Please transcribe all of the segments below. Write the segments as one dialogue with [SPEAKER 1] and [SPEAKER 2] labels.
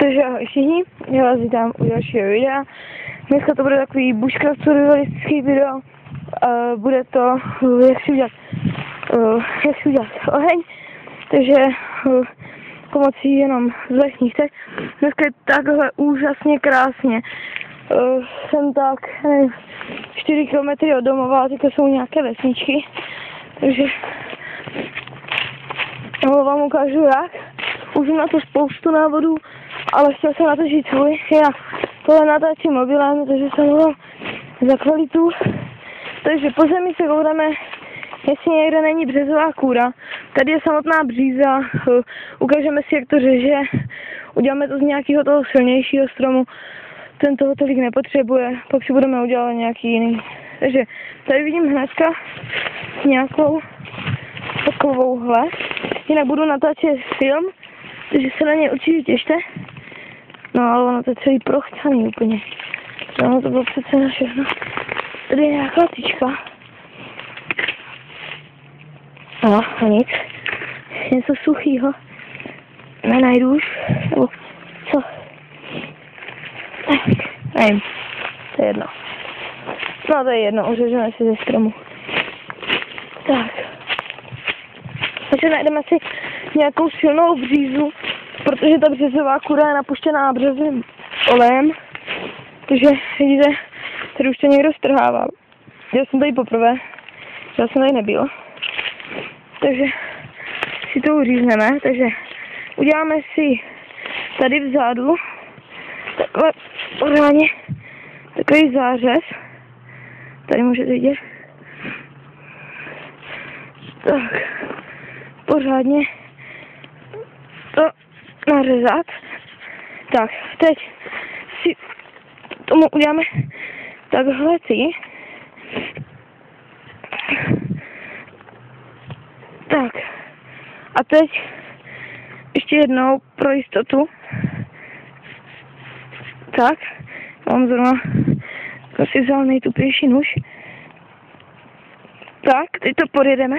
[SPEAKER 1] Takže ahoj všichni, já vás vítám u dalšího videa. Dneska to bude takový bushcraft survivalistický video. Bude to, jak si udělat oheň. Takže pomocí jenom z lesních cest. Dneska je takhle úžasně krásně. Jsem tak, nevím, 4 km od domova, teďka jsou nějaké vesničky. Takže vám ukážu jak. Už na to spoustu návodů, ale chtěl jsem natočit svůj. Já tohle natáčím mobilem, takže jsem mluvil za kvalitu. Takže po zemi se koukneme, jestli někde není březová kůra. Tady je samotná bříza, ukážeme si, jak to řeže. Uděláme to z nějakého toho silnějšího stromu. Ten toho tolik nepotřebuje, pak si budeme udělat nějaký jiný. Takže tady vidím hnedka nějakou takovouhle. Jinak budu natáčet film, takže se na ně určitě těšte. No ale ono to je celý prochcaný úplně. Ono to bylo přece na všechno. Tady je nějaká tyčka. No a nic. Něco suchýho. Nenajdu už. Nebo co? Nevím. To je jedno. No to je jedno, uřežeme si ze stromu. Tak. Takže najdeme si nějakou silnou břízu, protože ta březová kůra je napuštěná březovým olejem. Takže vidíte, tady už to někdo strhával. Já jsem tady poprvé, já jsem tady nebyl. Takže si to uřízneme, takže uděláme si tady vzadu takhle pořádně takový zářez. Tady můžete vidět. Tak, pořádně to nařezat. Tak, teď si tomu uděláme takhle ty. Tak, a teď ještě jednou pro jistotu. Tak, mám zrovna si vzal nejtupější nůž. Tak, teď to podjedeme.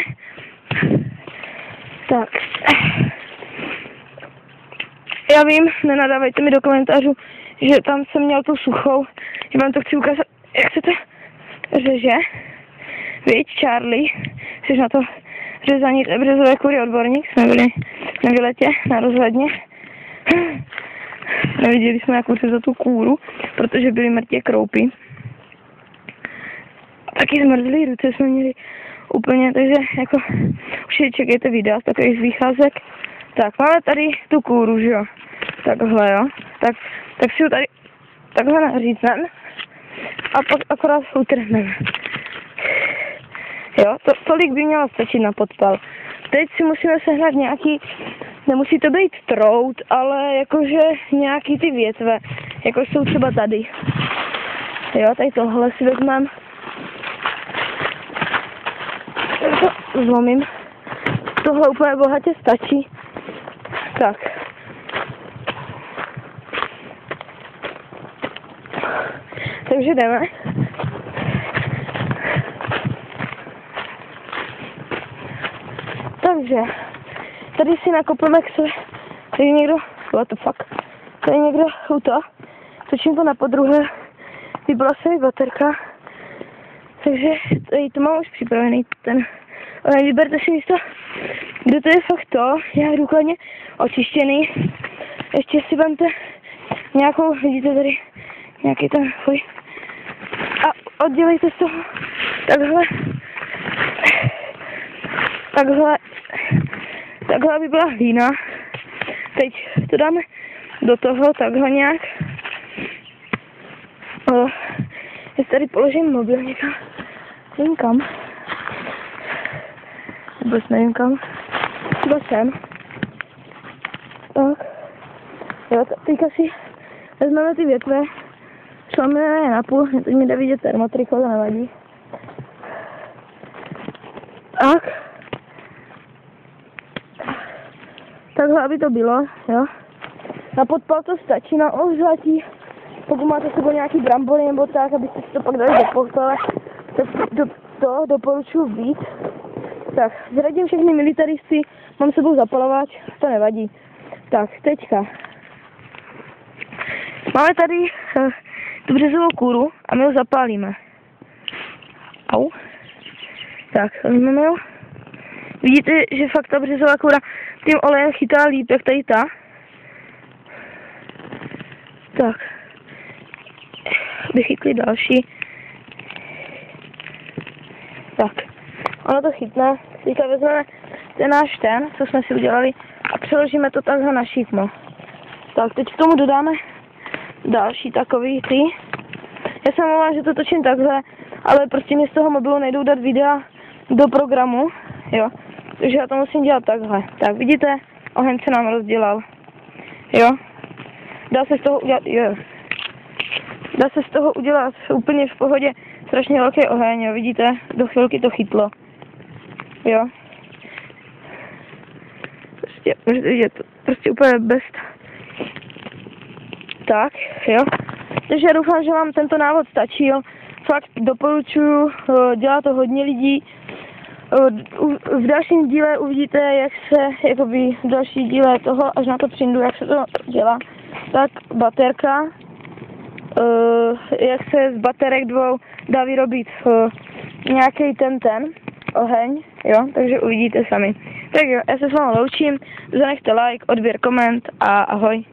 [SPEAKER 1] Tak. Já vím, nenadávejte mi do komentářů, že tam jsem měl tu suchou, že vám to chci ukázat, jak se to řeže. Víš, Charlie, jsi na to řezání té březové kůry odborník, jsme byli na výletě, na rozhledně. Neviděli jsme, jak řezat tu kůru, protože byly mrtě kroupy. Taky zmrzlý ruce jsme měli úplně, takže jako už čekejte videa z takových výcházek. Tak, máme tady tu kůru, že jo? Takhle, jo? Tak si ho tady takhle nařízneme a pak akorát utrhneme. Jo, tolik by mělo stačit na podpal. Teď si musíme sehnat nějaký, nemusí to být trout, ale jakože nějaký ty větve, jako jsou třeba tady. Jo, tady tohle si vezmeme. To zlomím. Tohle úplně bohatě stačí. Tak. Takže jdeme. Takže tady si nakopeme k sobě. Tady někdo, what the fuck, tady někdo točím to na podruhé, vybila se mi baterka, takže tady to mám už připravený ten, ale vyberte si místo, kde to je fakt to, nějak důkladně očištěný, ještě si vemte nějakou, vidíte tady, nějaký ten fuj, a oddělejte z toho takhle, aby byla hlína. Teď to dáme do toho takhle nějak. Já tady položím mobil někam. Nevím kam. Vůbec nevím kam. Třeba sem. Tak. Jo, teďka si vezmeme ty větve. Šlamíme je na půl. Teď mi jde vidět termotriko, to nevadí. Tak. Takhle, aby to bylo, jo. Na podpal to stačí, na ohřátí. Pokud máte sebou nějaký brambory nebo tak, abyste si to pak dali do pokoje, to doporučuji víc. Tak, zradím všechny militaristy, mám sebou zapalovač, to nevadí. Tak, teďka. Máme tady tu březovou kůru a my ho zapálíme. Au. Tak, vezmeme ho. Vidíte, že fakt ta březová kůra tím olejem chytá líp, jak tady ta. Tak. Vychytli další. Tak. Ono to chytne. Teďka vezmeme ten náš co jsme si udělali a přeložíme to takhle na šikmo. Tak, teď k tomu dodáme další takový ty. Já se omlouvám, že to točím takhle, ale prostě mě z toho mobilu nejdou dát videa do programu, jo. Takže já to musím dělat takhle. Tak, vidíte, oheň se nám rozdělal. Jo. Dá se z toho udělat, jo. Dá se z toho udělat úplně v pohodě strašně velký oheň, jo, vidíte, do chvilky to chytlo. Jo. Prostě, můžete vidět, prostě úplně best. Tak, jo. Takže já doufám, že vám tento návod stačí, jo. Fakt doporučuji, dělá to hodně lidí. V dalším díle uvidíte, jak se, jakoby v další díle toho, až na to přijdu, jak se to dělá. Tak baterka, jak se z baterek dvou dá vyrobit nějaký ten oheň, jo, takže uvidíte sami. Tak jo, já se s vámi loučím, zanechte like, odběr, koment a ahoj.